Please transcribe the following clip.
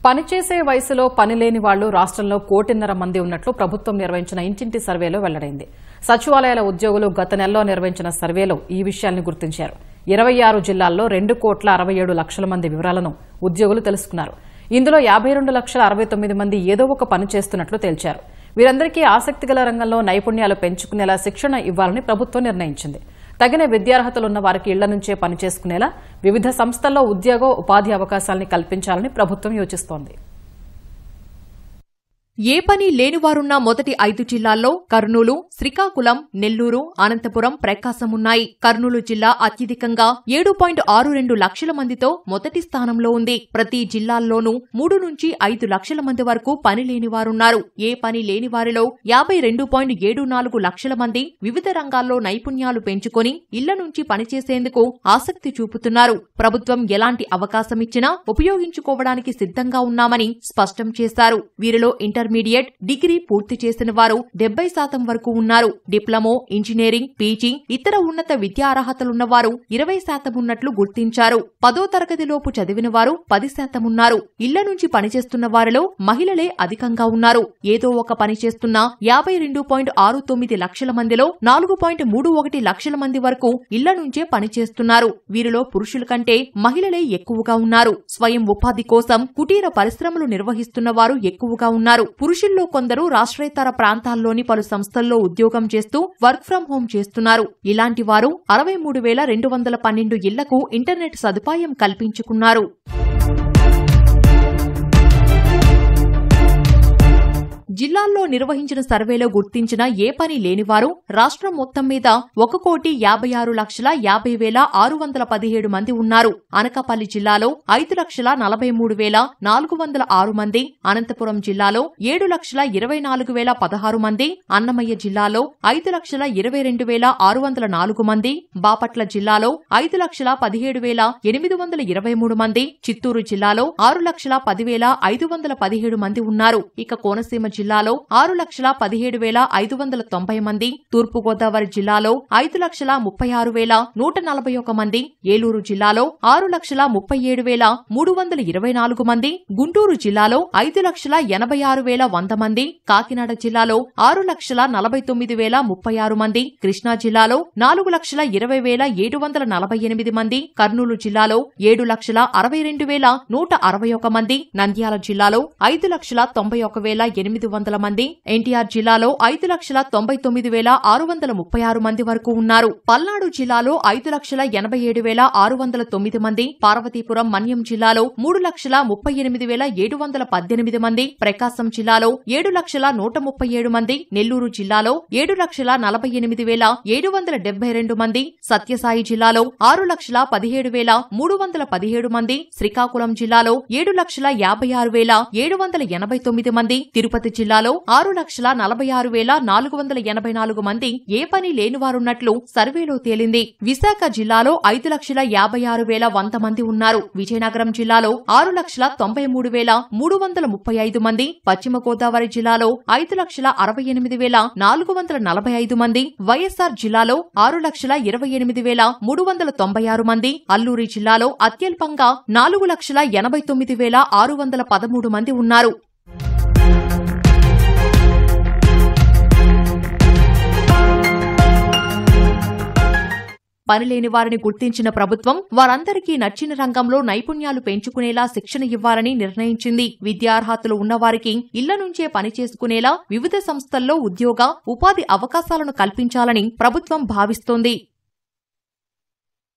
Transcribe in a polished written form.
పనిచేసే వయసులో పనిలేని వాళ్లు రాష్ట్రంలో 1.5 కోటి మంది ఉన్నట్లు ప్రభుత్వం నిర్వహించిన ఇంటింటి సర్వేలో వెల్లడైంది. సచివాలయాల ఉద్యోగులు గత నెలలో నిర్వహించిన సర్వేలో ఈ విషయాన్ని గుర్తించారు. 26 జిల్లాల్లో 2,67,00,000 మంది వివరాలను ఉద్యోగులు తెలుసుకున్నారు. ఇందులో 52,69,00,000 మంది ఏదో ఒక పని చేస్తున్నట్లు తేల్చారు. వీరందరికీ ఆసక్తిగల రంగంలో నైపుణ్యాలు పెంచుకునేలా శిక్షణ ఇవ్వాలని ప్రభుత్వం నిర్ణయించింది. తగిన విద్యార్హతలున్న వారికి ఇళ్ల నుంచే పనిచేసుకునేలా వివిధ సంస్థల్లో ఉద్యోగ ఉపాధి అవకాశాలను కల్పించాలని ప్రభుత్వం యోచిస్తోంది. ఏ పని లేనివారున్న మొదటి 5 జిల్లాల్లో కర్నూలు, శ్రీకాకుళం, నెల్లూరు, అనంతపురం, ప్రకాశం ఉన్నాయి. కర్నూలు జిల్లా అత్యధికంగా 7.62 లక్షల మందితో మొదటి స్థానంలో ఉంది. ప్రతి జిల్లాల్లోనూ 3 నుంచి 5 లక్షల మంది వరకు పని లేనివారున్నారు. ఏ పని లేని వారిలో 52.74 లక్షల మంది వివిధ రంగాల్లో నైపుణ్యాలు పెంచుకొని ఇళ్ల నుంచి పనిచేసేందుకు ఆసక్తి చూపుతున్నారు. ప్రభుత్వం ఎలాంటి అవకాశమిచ్చినా ఉపయోగించుకోవడానికి సిద్ధంగా ఉన్నామని స్పష్టం చేశారు. వీరిలో ఇంటర్మీడియట్, డిగ్రీ పూర్తి చేసిన వారు 70% వరకు ఉన్నారు. డిప్లొమో, ఇంజనీరింగ్, పీజీ, ఇతర ఉన్నత విద్యా అర్హతలున్నవారు 20% ఉన్నట్లు గుర్తించారు. 10వ తరగతిలోపు చదివిన వారు 10% ఉన్నారు. ఇళ్ల నుంచి పనిచేస్తున్న వారిలో మహిళలే అధికంగా ఉన్నారు. ఏదో ఒక పని చేస్తున్న 52.69 లక్షల మందిలో 4.31 లక్షల మంది వరకు ఇళ్ల నుంచే పనిచేస్తున్నారు. వీరిలో పురుషుల కంటే మహిళలే ఎక్కువగా ఉన్నారు. స్వయం ఉపాధి కోసం కుటీర పరిశ్రమలు నిర్వహిస్తున్న వారు ఎక్కువగా ఉన్నారు. పురుషుల్లో కొందరు రాష్ట్రేతర ప్రాంతాల్లోని పలు సంస్థల్లో ఉద్యోగం చేస్తూ వర్క్ ఫ్రం హోం చేస్తున్నారు. ఇలాంటి వారు 63,212 ఇళ్లకు ఇంటర్నెట్ సదుపాయం కల్పించుకున్నారు. జిల్లాల్లో నిర్వహించిన సర్వేలో గుర్తించిన ఏ పని లేనివారు రాష్ట్రం మొత్తం మీద 1,56,50,617 మంది ఉన్నారు. అనకాపల్లి జిల్లాలో 5,43,406 మంది, అనంతపురం జిల్లాలో 7,24,016 మంది, అన్నమయ్య జిల్లాలో 5,22,604 మంది, బాపట్ల జిల్లాలో 5,17,823 మంది, చిత్తూరు జిల్లాలో 6,10,517 మంది ఉన్నారు. ఇక కోనసీమ జిల్లాలో 6,17,590 మంది, తూర్పుగోదావరి జిల్లాలో 5,36,141 మంది, ఏలూరు జిల్లాలో 6,37,324 మంది, గుంటూరు జిల్లాలో 5,86,100 మంది, కాకినాడ జిల్లాలో 6,49,036 మంది, కృష్ణా జిల్లాలో 4,20,748 మంది, కర్నూలు జిల్లాలో 7,62,161 మంది, నంద్యాల జిల్లాలో 5,91,800 మంది, ఎన్టీఆర్ జిల్లాలో 5,99,636 మంది వరకు ఉన్నారు. పల్నాడు జిల్లాలో 5,87,609 మంది, పార్వతీపురం మన్యం జిల్లాలో 3,38,718 మంది, ప్రకాశం జిల్లాలో 7,137 మంది, నెల్లూరు జిల్లాలో 7,48,772 మంది, సత్యసాయి జిల్లాలో 6,17,317 మంది, శ్రీకాకుళం జిల్లాలో 7,56,789 మంది, తిరుపతి జిల్లాలో 6,46,484 మంది ఏ పని లేనివారున్నట్లు సర్వేలో తేలింది. విశాఖ జిల్లాలో 5,56,100 మంది ఉన్నారు. విజయనగరం జిల్లాలో 6,93,335 మంది, పశ్చిమ గోదావరి జిల్లాలో 5,68,445 మంది, వైఎస్సార్ జిల్లాలో 6,28,396 మంది, అల్లూరి జిల్లాలో అత్యల్పంగా 4,89,613 మంది ఉన్నారు. పనిలేని వారిని గుర్తించిన ప్రభుత్వం వారందరికీ నచ్చిన రంగంలో నైపుణ్యాలు పెంచుకునేలా శిక్షణ ఇవ్వాలని నిర్ణయించింది. విద్యార్హతలు ఉన్నవారికి ఇళ్ల నుంచే పని చేసుకునేలా వివిధ సంస్థల్లో ఉద్యోగ ఉపాధి అవకాశాలను కల్పించాలని ప్రభుత్వం భావిస్తోంది.